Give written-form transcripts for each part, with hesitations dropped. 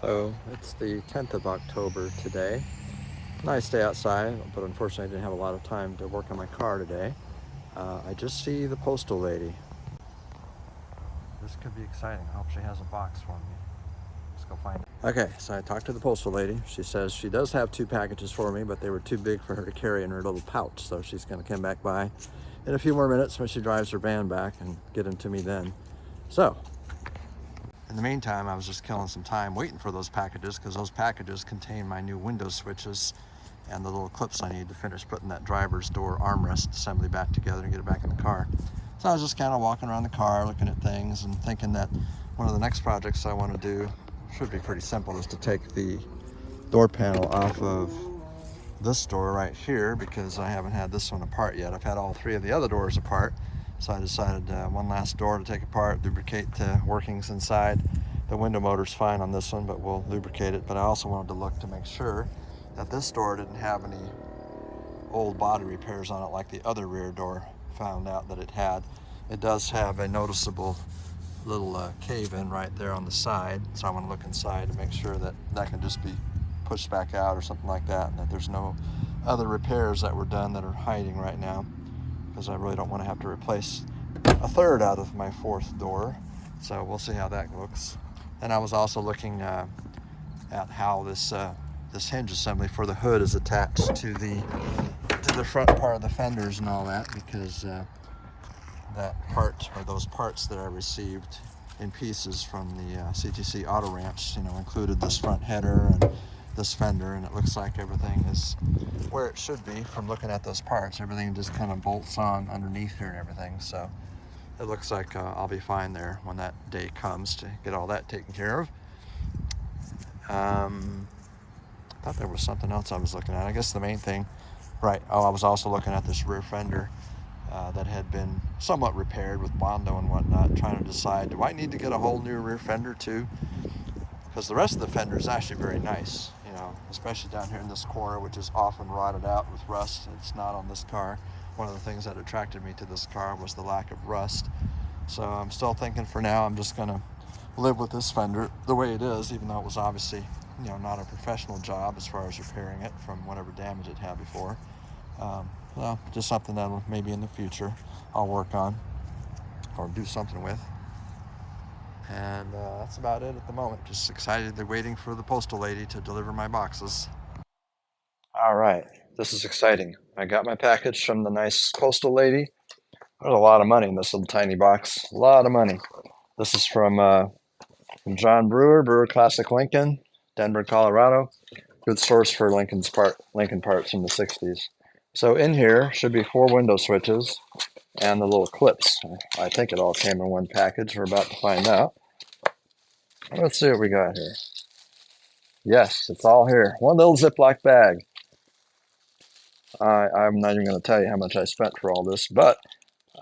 Hello, it's the 10th of October today. Nice day outside, but unfortunately I didn't have a lot of time to work on my car today. I just see the postal lady. This could be exciting. I hope she has a box for me. Let's go find it. Okay, so I talked to the postal lady. She says she does have two packages for me, but they were too big for her to carry in her little pouch. So she's going to come back by in a few more minutes when she drives her van back and get them to me then. So, in the meantime, I was just killing some time waiting for those packages because those packages contain my new window switches and the little clips I need to finish putting that driver's door armrest assembly back together and get it back in the car. So I was just kind of walking around the car looking at things and thinking that one of the next projects I want to do should be pretty simple, is to take the door panel off of this door right here because I haven't had this one apart yet. I've had all three of the other doors apart, so I decided one last door to take apart, lubricate the workings inside. The window motor's fine on this one, but we'll lubricate it. But I also wanted to look to make sure that this door didn't have any old body repairs on it like the other rear door found out that it had. It does have a noticeable little cave-in right there on the side, so I want to look inside to make sure that that can just be pushed back out or something like that, and that there's no other repairs that were done that are hiding right now, because I really don't want to have to replace a third out of my fourth door. So we'll see how that looks. And I was also looking at how this hinge assembly for the hood is attached to the front part of the fenders and all that, because that part, or those parts that I received in pieces from the CTC Auto Ranch, included this front header and this fender, and it looks like everything is where it should be from looking at those parts. Everything just kind of bolts on underneath here and everything, so it looks like I'll be fine there when that day comes to get all that taken care of. I thought there was something else I was looking at. I guess the main thing, right, I was also looking at this rear fender that had been somewhat repaired with Bondo and whatnot, trying to decide, do I need to get a whole new rear fender too? Because the rest of the fender is actually very nice, especially down here in this corner, which is often rotted out with rust. It's not on this car. One of the things that attracted me to this car was the lack of rust. So I'm still thinking for now I'm just going to live with this fender the way it is, even though it was obviously, not a professional job as far as repairing it from whatever damage it had before. Well, just something that maybe in the future I'll work on or do something with. And that's about it at the moment. Just excitedly waiting for the postal lady to deliver my boxes. All right, this is exciting. I got my package from the nice postal lady. There's a lot of money in this little tiny box. A lot of money. This is from John Brewer, Brewer Classic Lincoln, Denver, Colorado. Good source for Lincoln parts from the 60s. So in here should be 4 window switches and the little clips. I think it all came in one package. We're about to find out. Let's see what we got here. Yes, it's all here. One little Ziploc bag. I'm not even going to tell you how much I spent for all this, but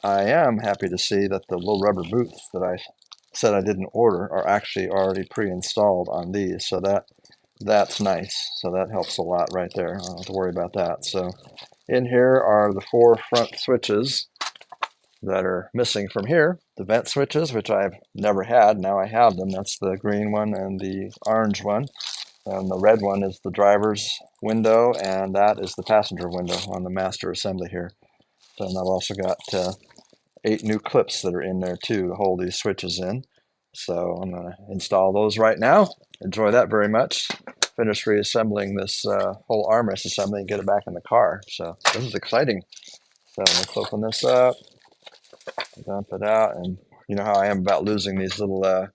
I am happy to see that the little rubber boots that I said I didn't order are actually already pre-installed on these. So that's nice. So that helps a lot right there. I don't have to worry about that. So in here are the 4 front switches that are missing from here. The vent switches, which I've never had. Now I have them. That's the green one and the orange one. And the red one is the driver's window, and that is the passenger window on the master assembly here. Then I've also got 8 new clips that are in there too to hold these switches in. So I'm going to install those right now. Enjoy that very much. Finish reassembling this whole armrest assembly and get it back in the car. So this is exciting. So let's open this up, dump it out, and you know how I am about losing these little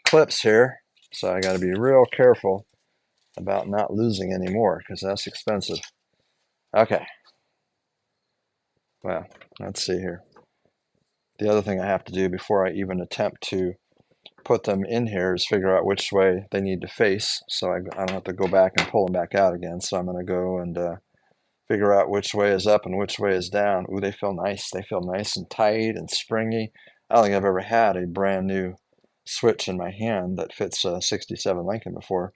clips here. So I got to be real careful about not losing any more because that's expensive. Okay. Well, let's see here. The other thing I have to do before I even attempt to put them in here is figure out which way they need to face, so I don't have to go back and pull them back out again. So I'm going to go and figure out which way is up and which way is down. Ooh, they feel nice. They feel nice and tight and springy. I don't think I've ever had a brand new switch in my hand that fits a 67 Lincoln before,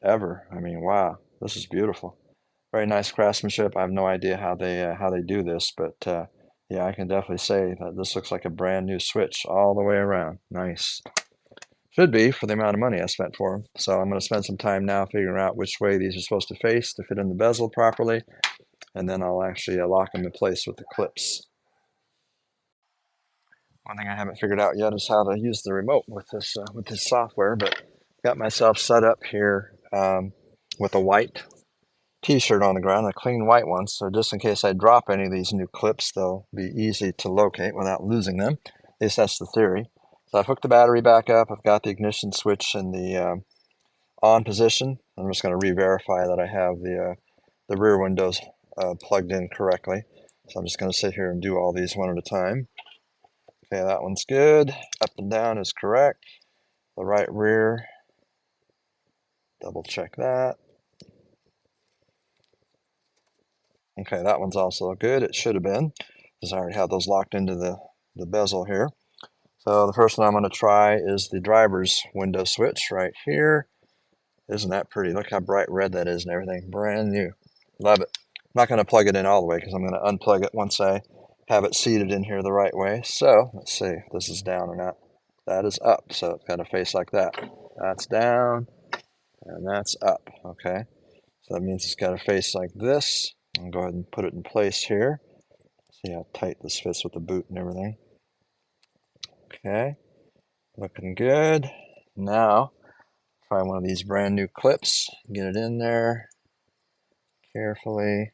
ever. I mean, wow, this is beautiful. Very nice craftsmanship. I have no idea how they do this, but yeah, I can definitely say that this looks like a brand new switch all the way around. Nice. Should be for the amount of money I spent for them. So I'm going to spend some time now figuring out which way these are supposed to face to fit in the bezel properly, and then I'll actually lock them in place with the clips. One thing I haven't figured out yet is how to use the remote with this software, but got myself set up here with a white t-shirt on the ground, a clean white one, so just in case I drop any of these new clips, they'll be easy to locate without losing them. At least that's the theory. So I've hooked the battery back up. I've got the ignition switch in the on position. I'm just going to re-verify that I have the rear windows plugged in correctly. So I'm just going to sit here and do all these one at a time. Okay, that one's good. Up and down is correct. The right rear, double check that. Okay, that one's also good. It should have been, because I already have those locked into the bezel here. So the first one I'm going to try is the driver's window switch right here. Isn't that pretty? Look how bright red that is and everything. Brand new. Love it. I'm not going to plug it in all the way because I'm going to unplug it once I have it seated in here the right way. So let's see if this is down or not. That is up, so it's got a face like that. That's down, and that's up. Okay, so that means it's got a face like this. I'll go ahead and put it in place here. See how tight this fits with the boot and everything. Okay, looking good. Now, try one of these brand new clips. Get it in there carefully.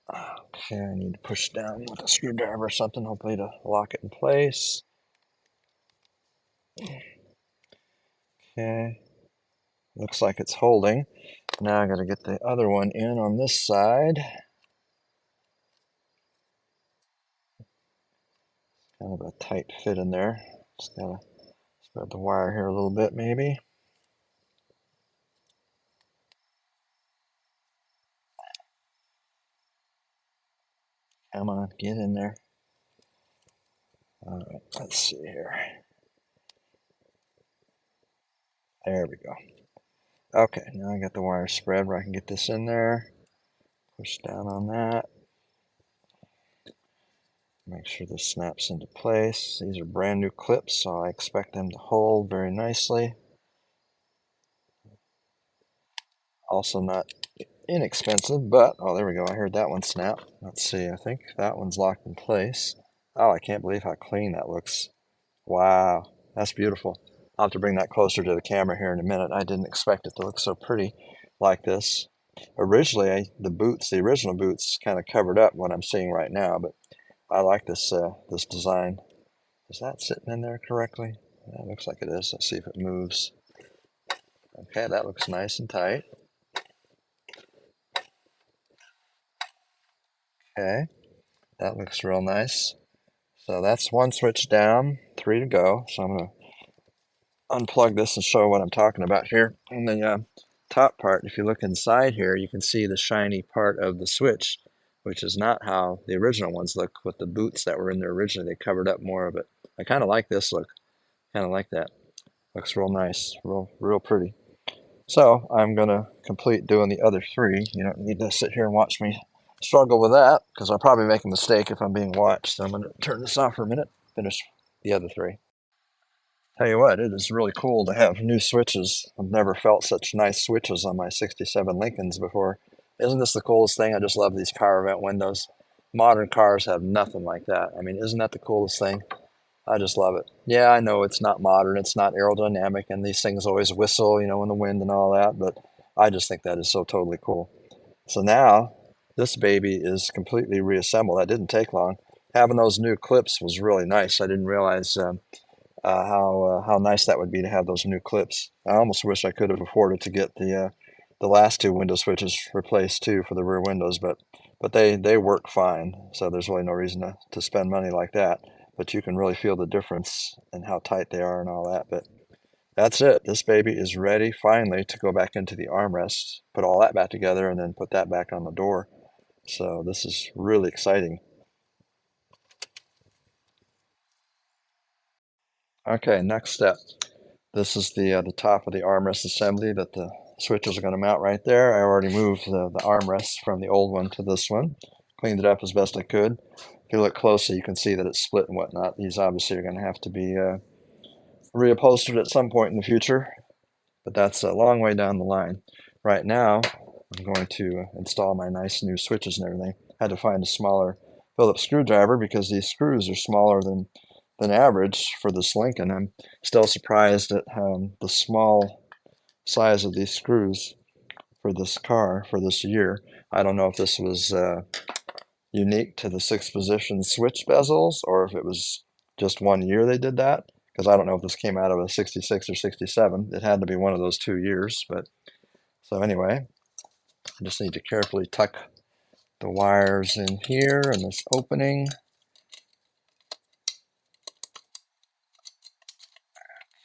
Okay, I need to push down with a screwdriver or something, hopefully to lock it in place. Okay, looks like it's holding. Now I gotta get the other one in on this side. Kind of a tight fit in there. Just gotta spread the wire here a little bit maybe. Come on, get in there. All right, let's see here. There we go. Okay, now I got the wire spread where I can get this in there. Push down on that. Make sure this snaps into place. These are brand new clips, so I expect them to hold very nicely. Also not inexpensive, but, oh, there we go. I heard that one snap. Let's see, I think that one's locked in place. Oh, I can't believe how clean that looks. Wow, that's beautiful. I'll have to bring that closer to the camera here in a minute. I didn't expect it to look so pretty like this. Originally, the original boots kind of covered up what I'm seeing right now, but I like this this design. Is that sitting in there correctly? That looks like it is. Let's see if it moves. Okay, that looks nice and tight. Okay, that looks real nice. So that's one switch down, 3 to go. So I'm going to unplug this and show what I'm talking about here. On the top part, if you look inside here, you can see the shiny part of the switch, which is not how the original ones look with the boots that were in there originally. They covered up more of it. I kind of like this look. Kind of like that. Looks real nice, real pretty. So I'm going to complete doing the other 3. You don't need to sit here and watch me struggle with that because I'll probably make a mistake if I'm being watched. So I'm going to turn this off for a minute, finish the other 3. Tell you what, it is really cool to have new switches. I've never felt such nice switches on my 67 Lincolns before. Isn't this the coolest thing? I just love these car vent windows. Modern cars have nothing like that. I mean, isn't that the coolest thing? I just love it. Yeah, I know it's not modern, it's not aerodynamic, and these things always whistle, you know, in the wind and all that, but I just think that is so totally cool. So now, this baby is completely reassembled. That didn't take long. Having those new clips was really nice. I didn't realize how nice that would be to have those new clips. I almost wish I could have afforded to get the last 2 window switches replaced too for the rear windows, but they work fine. So there's really no reason to spend money like that. But you can really feel the difference in how tight they are and all that. But that's it. This baby is ready finally to go back into the armrest, put all that back together, and then put that back on the door. So this is really exciting. Okay, next step. This is the top of the armrest assembly that the switches are going to mount right there. I already moved the armrest from the old one to this one. Cleaned it up as best I could. If you look closely, you can see that it's split and whatnot. These obviously are going to have to be reupholstered at some point in the future, but that's a long way down the line. Right now, I'm going to install my nice new switches and everything. Had to find a smaller Phillips screwdriver because these screws are smaller than average for this Lincoln. I'm still surprised at the small size of these screws for this car for this year. I don't know if this was unique to the 6-position switch bezels or if it was just one year they did that, because I don't know if this came out of a 66 or 67. It had to be one of those 2 years. But so anyway, I just need to carefully tuck the wires in here in this opening.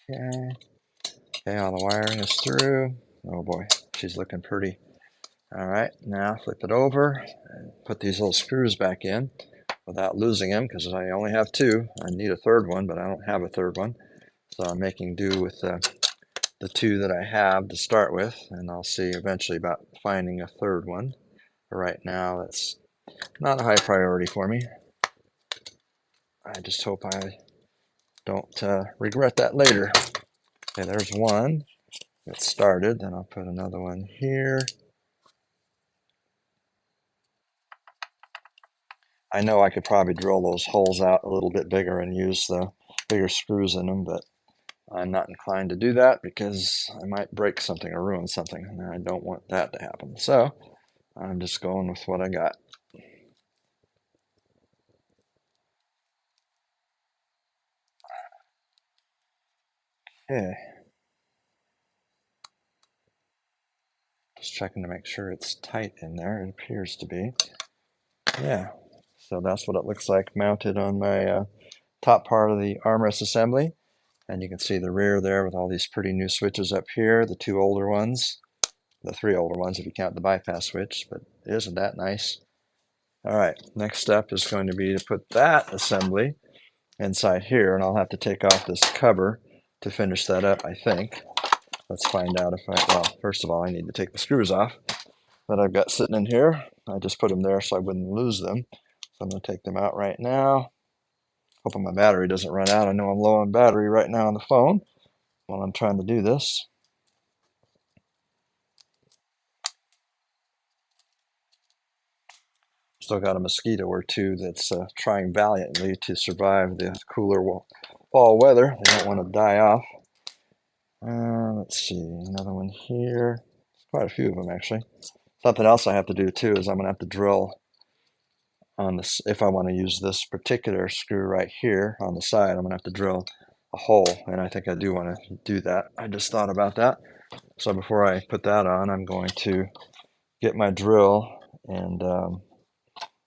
Okay. Okay, all the wiring is through. Oh boy, she's looking pretty. All right, now flip it over and put these little screws back in without losing them, because I only have 2. I need a third one, but I don't have a third one. So I'm making do with the 2 that I have to start with, and I'll see eventually about finding a third one. But right now, that's not a high priority for me. I just hope I don't regret that later. Okay, there's one that started. Then I'll put another one here. I know I could probably drill those holes out a little bit bigger and use the bigger screws in them, but I'm not inclined to do that because I might break something or ruin something, and I don't want that to happen. So I'm just going with what I got. Okay. Just checking to make sure it's tight in there. It appears to be. Yeah. So that's what it looks like mounted on my top part of the armrest assembly. And you can see the rear there with all these pretty new switches up here, the 2 older ones, the 3 older ones if you count the bypass switch, but isn't that nice? All right, next step is going to be to put that assembly inside here, and I'll have to take off this cover to finish that up, I think. Let's find out if well, first of all, I need to take the screws off that I've got sitting in here. I just put them there so I wouldn't lose them. So I'm going to take them out right now. Hoping my battery doesn't run out. I know I'm low on battery right now on the phone while I'm trying to do this. Still got a mosquito or 2 that's trying valiantly to survive the cooler fall weather. They don't want to die off. Let's see, another one here. Quite a few of them actually. Something else I have to do too is I'm going to have to drill on this. If I want to use this particular screw right here on the side, I'm going to have to drill a hole, and I think I do want to do that. I just thought about that. So before I put that on, I'm going to get my drill and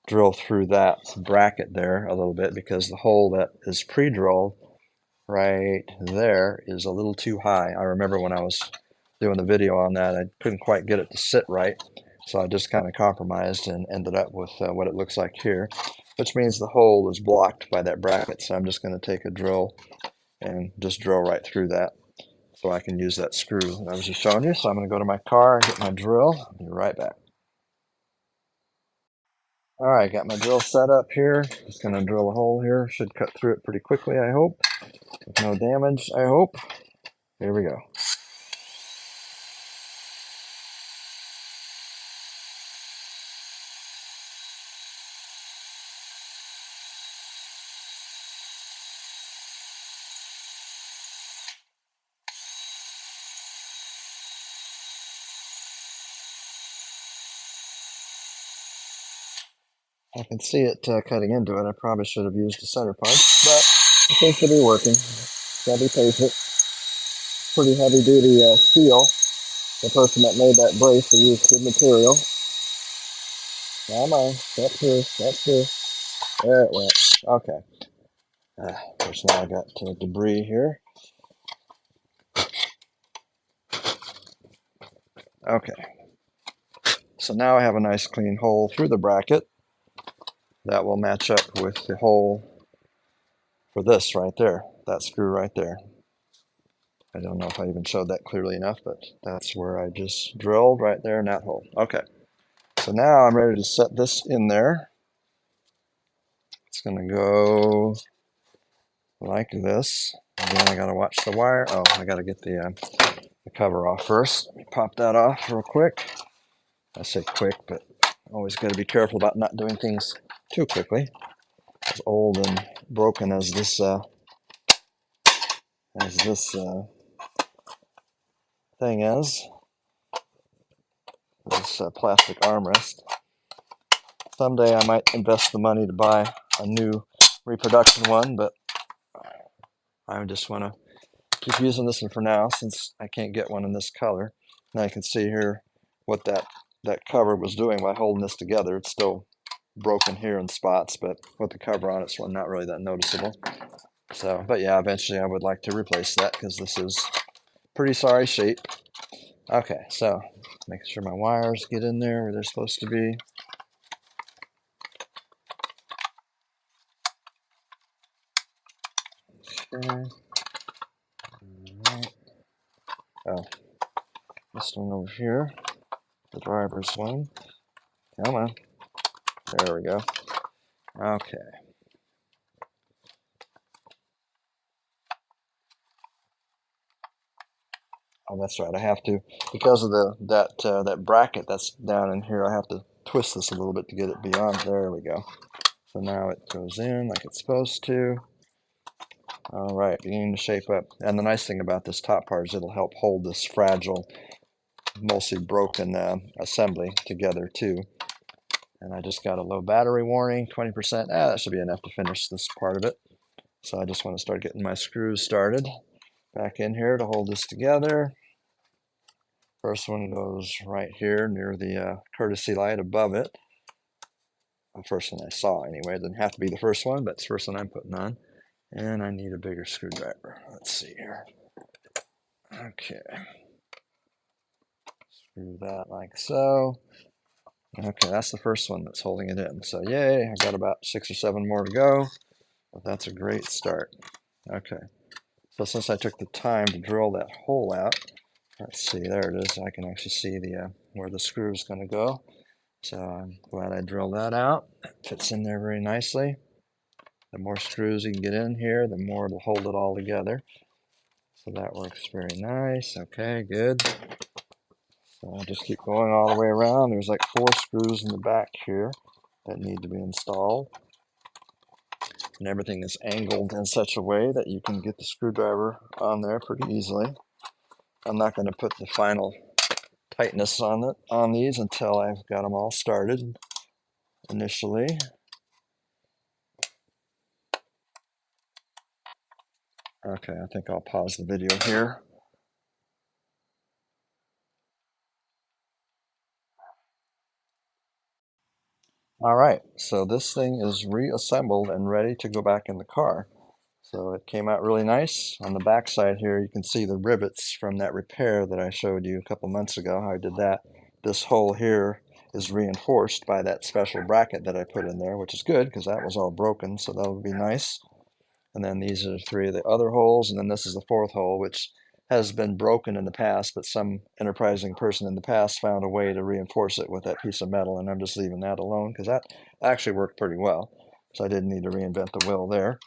drill through that bracket there a little bit, because the hole that is pre-drilled right there is a little too high. I remember when I was doing the video on that, I couldn't quite get it to sit right, so I just kind of compromised and ended up with what it looks like here, which means the hole is blocked by that bracket. So I'm just going to take a drill and just drill right through that so I can use that screw that I was just showing you. So I'm going to go to my car and get my drill. I'll be right back. All right, got my drill set up here. Just going to drill a hole here. Should cut through it pretty quickly, I hope. With no damage, I hope. Here we go. I can see it cutting into it. I probably should have used a center punch, but it seems to be working. Gotta be patient. Pretty heavy duty steel. The person that made that brace used good material. Come on, step through, step through. There it went. Okay. Of course, now I got debris here. Okay. So now I have a nice clean hole through the bracket that will match up with the hole for this right there. That screw right there. I don't know if I even showed that clearly enough, but that's where I just drilled right there in that hole. Okay. So now I'm ready to set this in there. It's going to go like this. Again, I gotta watch the wire. Oh, I gotta get the cover off first. Let me pop that off real quick. I say quick, but always gotta be careful about not doing things too quickly. As old and broken as this thing is, this plastic armrest. Someday I might invest the money to buy a new reproduction one, but I just want to keep using this one for now since I can't get one in this color. Now you can see here what that cover was doing by holding this together. It's still broken here in spots, but with the cover on it's not really that noticeable. So, but yeah, eventually I would like to replace that because this is pretty sorry shape. Okay, so making sure my wires get in there where they're supposed to be. Okay. Right. Oh, this one over here, the driver's one. Come on. There we go. Okay. Oh, that's right. I have to, because of that bracket that's down in here, I have to twist this a little bit to get it beyond. There we go. So now it goes in like it's supposed to. All right, beginning to shape up. And the nice thing about this top part is it'll help hold this fragile, mostly broken assembly together too. And I just got a low battery warning, 20%. That should be enough to finish this part of it. So I just want to start getting my screws started back in here to hold this together. First one goes right here near the courtesy light above it. The first one I saw anyway. It doesn't have to be the first one, but it's the first one I'm putting on. And I need a bigger screwdriver. Let's see here. Okay. Screw that like so. Okay, that's the first one that's holding it in. So yay, I've got about 6 or 7 more to go. But that's a great start. Okay. So since I took the time to drill that hole out, let's see, there it is. I can actually see the where the screw is going to go. So I'm glad I drilled that out. It fits in there very nicely. The more screws you can get in here, the more it'll hold it all together. So that works very nice. Okay, good. So I'll just keep going all the way around. There's like 4 screws in the back here that need to be installed. And everything is angled in such a way that you can get the screwdriver on there pretty easily. I'm not going to put the final tightness on these until I've got them all started initially. Okay, I think I'll pause the video here. All right, so this thing is reassembled and ready to go back in the car. So it came out really nice. On the back side here, you can see the rivets from that repair that I showed you a couple months ago, how I did that. This hole here is reinforced by that special bracket that I put in there, which is good because that was all broken, so that would be nice. And then these are 3 of the other holes, and then this is the 4th hole, which has been broken in the past, but some enterprising person in the past found a way to reinforce it with that piece of metal, and I'm just leaving that alone because that actually worked pretty well. So I didn't need to reinvent the wheel there.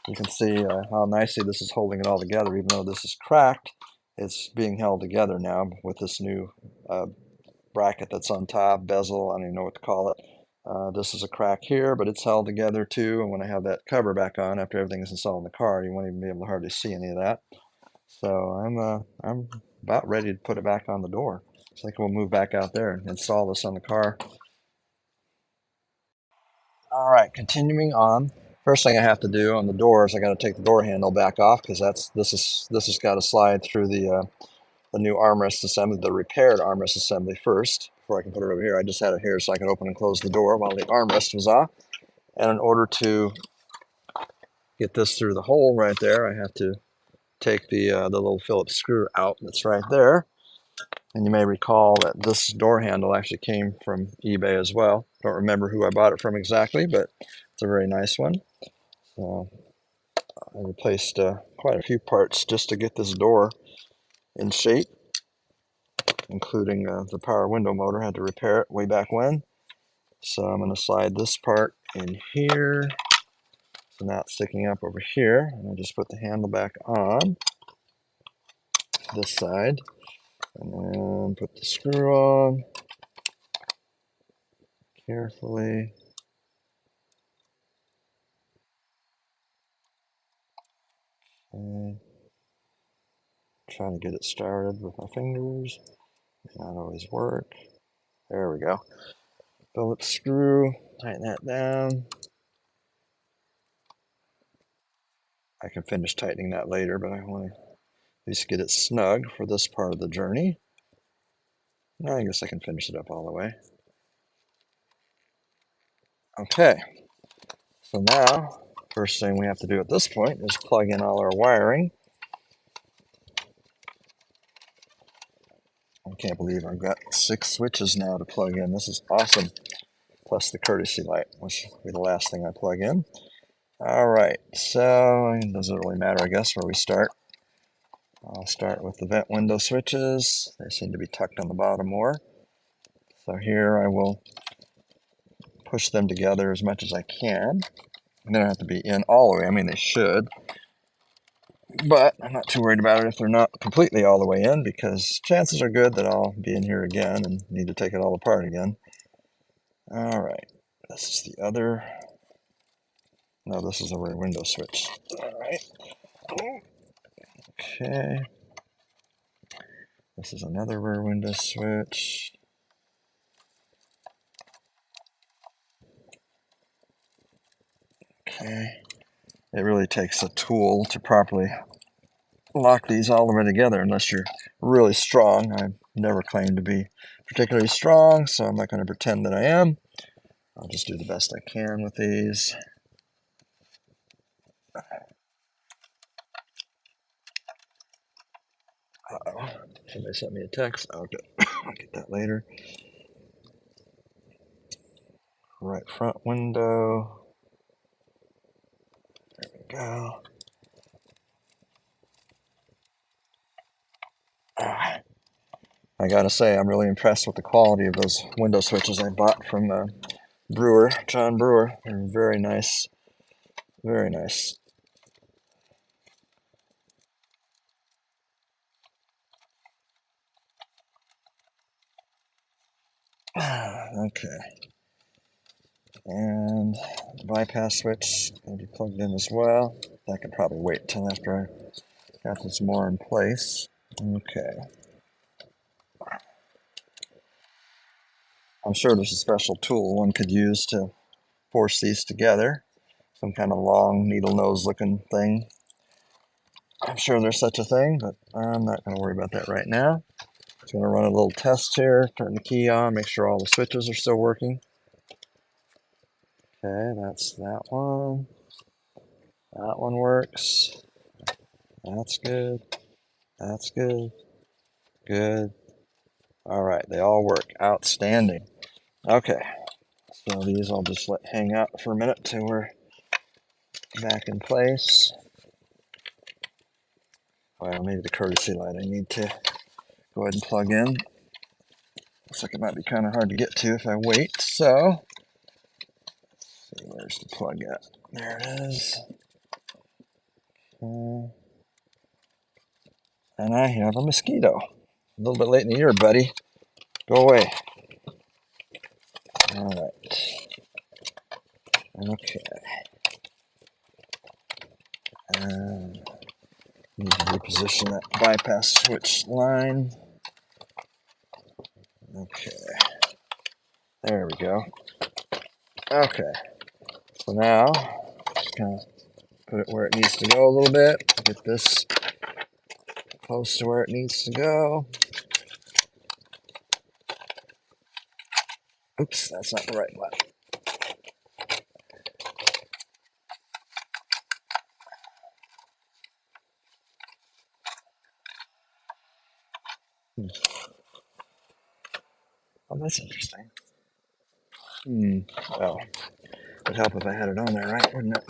You can see how nicely this is holding it all together. Even though this is cracked, it's being held together now with this new bracket that's on top, bezel, I don't even know what to call it. This is a crack here, but it's held together too. And when I have that cover back on, after everything is installed in the car, you won't even be able to hardly see any of that. So I'm about ready to put it back on the door. So I think we'll move back out there and install this on the car. All right, continuing on. First thing I have to do on the door is I got to take the door handle back off because this has got to slide through the new armrest assembly, the repaired armrest assembly first before I can put it over here. I just had it here so I could open and close the door while the armrest was off. And in order to get this through the hole right there, I have to take the little Phillips screw out that's right there. And you may recall that this door handle actually came from eBay as well. Don't remember who I bought it from exactly, but it's a very nice one. So I replaced quite a few parts just to get this door in shape, including the power window motor. I had to repair it way back when. So I'm going to slide this part in here. So now it's sticking up over here, and I just put the handle back on this side, and then put the screw on carefully. Okay. Trying to get it started with my fingers. May not always work. There we go. Phillips screw, tighten that down. I can finish tightening that later, but I want to at least get it snug for this part of the journey. I guess I can finish it up all the way. Okay, so now, first thing we have to do at this point is plug in all our wiring. I can't believe I've got 6 switches now to plug in. This is awesome. Plus the courtesy light, which will be the last thing I plug in. All right, so it doesn't really matter, I guess, where we start. I'll start with the vent window switches. They seem to be tucked on the bottom more. So here I will push them together as much as I can. They don't have to be in all the way. I mean, they should. But I'm not too worried about it if they're not completely all the way in, because chances are good that I'll be in here again and need to take it all apart again. All right. This is the other. No, this is a rear window switch. All right. Okay. This is another rear window switch. Okay. It really takes a tool to properly lock these all the way together unless you're really strong. I've never claimed to be particularly strong, so I'm not going to pretend that I am. I'll just do the best I can with these. Uh-oh. Somebody sent me a text. I'll get that later. Right front window. There we go. I gotta say, I'm really impressed with the quality of those window switches I bought from Brewer, John Brewer. They're very nice. Very nice. Okay. And the bypass switch going to be plugged in as well. That could probably wait until after I got this more in place. Okay. I'm sure there's a special tool one could use to force these together. Some kind of long needle nose looking thing. I'm sure there's such a thing, but I'm not going to worry about that right now. Just going to run a little test here, turn the key on, make sure all the switches are still working. Okay, that's that one. That one works. That's good. That's good. Good. All right, they all work. Outstanding. Okay, so these I'll just let hang out for a minute till we're back in place. Well, maybe the courtesy light I need to go ahead and plug in. Looks like it might be kind of hard to get to if I wait, so let's see, where's the plug at? There it is. And I have a mosquito. A little bit late in the year, buddy. Go away. All right. Okay. Need to reposition that bypass switch line. Okay. There we go. Okay. So now, just kind of put it where it needs to go a little bit. Get this close to where it needs to go. Oops, that's not the right button. Oh, that's interesting. Well, it would help if I had it on there, right? Wouldn't it?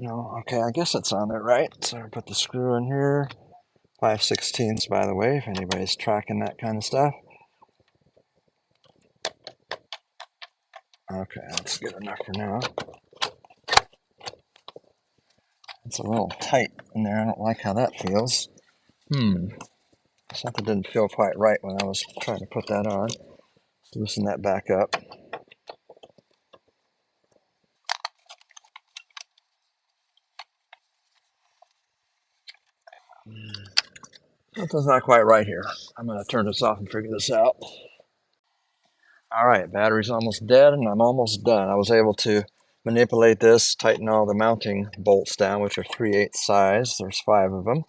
No, okay, I guess it's on there, right? So I put the screw in here. 5/16, by the way, if anybody's tracking that kind of stuff. Okay, that's good enough for now. It's a little tight in there. I don't like how that feels. Something didn't feel quite right when I was trying to put that on. Loosen that back up. Something's not quite right here. I'm going to turn this off and figure this out. All right, battery's almost dead and I'm almost done. I was able to manipulate this, tighten all the mounting bolts down, which are 3/8 size. There's 5 of them.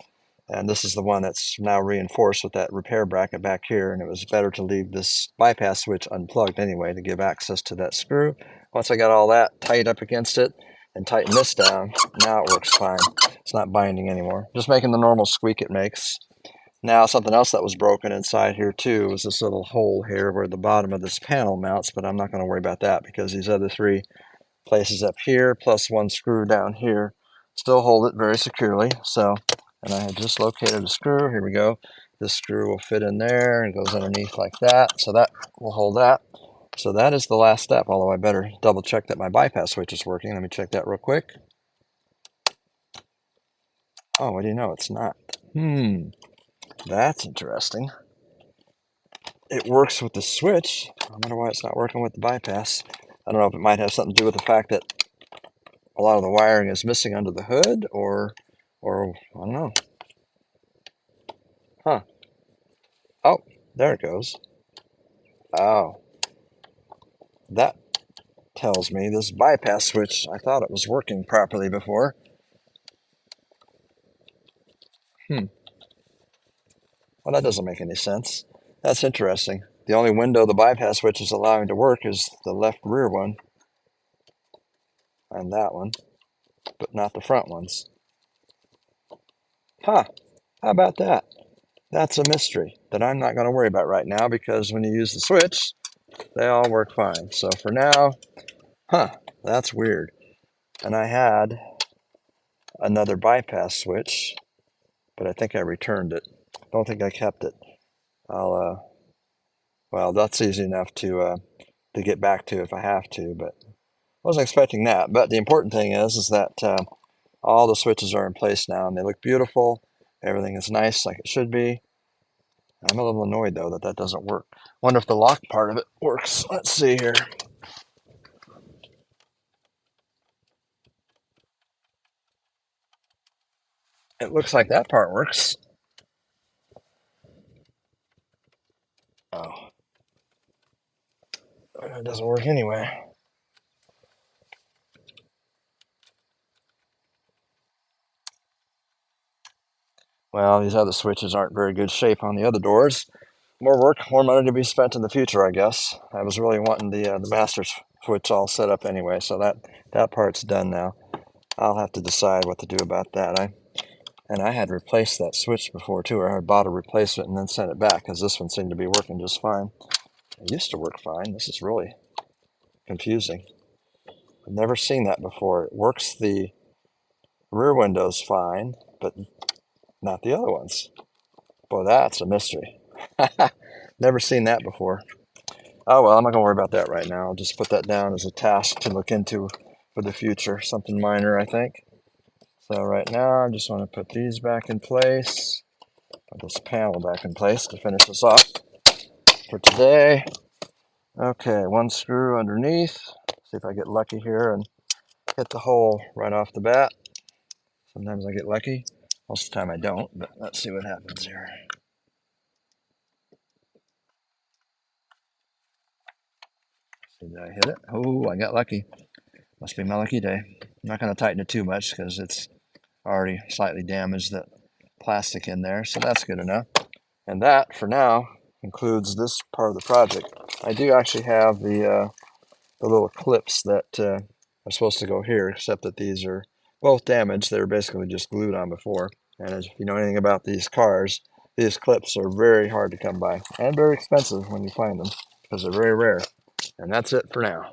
And this is the one that's now reinforced with that repair bracket back here. And it was better to leave this bypass switch unplugged anyway to give access to that screw. Once I got all that tight up against it and tighten this down, now it works fine. It's not binding anymore. Just making the normal squeak it makes. Now, something else that was broken inside here too was this little hole here where the bottom of this panel mounts, but I'm not going to worry about that because these other 3 places up here plus 1 screw down here still hold it very securely. So, and I had just located a screw. Here we go. This screw will fit in there and goes underneath like that. So that will hold that. So that is the last step, although I better double check that my bypass switch is working. Let me check that real quick. Oh, what do you know? It's not. That's interesting. It works with the switch. I wonder why it's not working with the bypass. I don't know if it might have something to do with the fact that a lot of the wiring is missing under the hood, or I don't know. Huh. Oh, there it goes. Oh, that tells me this bypass switch, I thought it was working properly before. Well, that doesn't make any sense. That's interesting. The only window the bypass switch is allowing to work is the left rear one and that one, but not the front ones. Huh. How about that? That's a mystery that I'm not going to worry about right now because when you use the switch, they all work fine. So for now, that's weird. And I had another bypass switch, but I think I returned it. Don't think I kept it. Well, that's easy enough to get back to if I have to, but I wasn't expecting that. But the important thing is that all the switches are in place now and they look beautiful. Everything is nice like it should be. I'm a little annoyed though that doesn't work. Wonder if the lock part of it works. Let's see here. It looks like that part works. Oh, it doesn't work anyway. Well, these other switches aren't very good shape on the other doors. More work, more money to be spent in the future, I guess. I was really wanting the master switch all set up anyway, so that part's done now. I'll have to decide what to do about that. I had replaced that switch before too, or I had bought a replacement and then sent it back because this one seemed to be working just fine. It used to work fine. This is really confusing. I've never seen that before. It works the rear windows fine, but not the other ones. Boy, that's a mystery. Never seen that before. Oh, well, I'm not going to worry about that right now. I'll just put that down as a task to look into for the future. Something minor, I think. So right now, I just want to put these back in place. Put this panel back in place to finish this off for today. Okay, 1 screw underneath. See if I get lucky here and hit the hole right off the bat. Sometimes I get lucky. Most of the time I don't, but let's see what happens here. Did I hit it? Oh, I got lucky. Must be my lucky day. I'm not going to tighten it too much because it's already slightly damaged, that plastic in there, so that's good enough. And that, for now, concludes this part of the project. I do actually have the little clips that are supposed to go here, except that these are both damaged. They were basically just glued on before. And if you know anything about these cars, these clips are very hard to come by and very expensive when you find them because they're very rare. And that's it for now.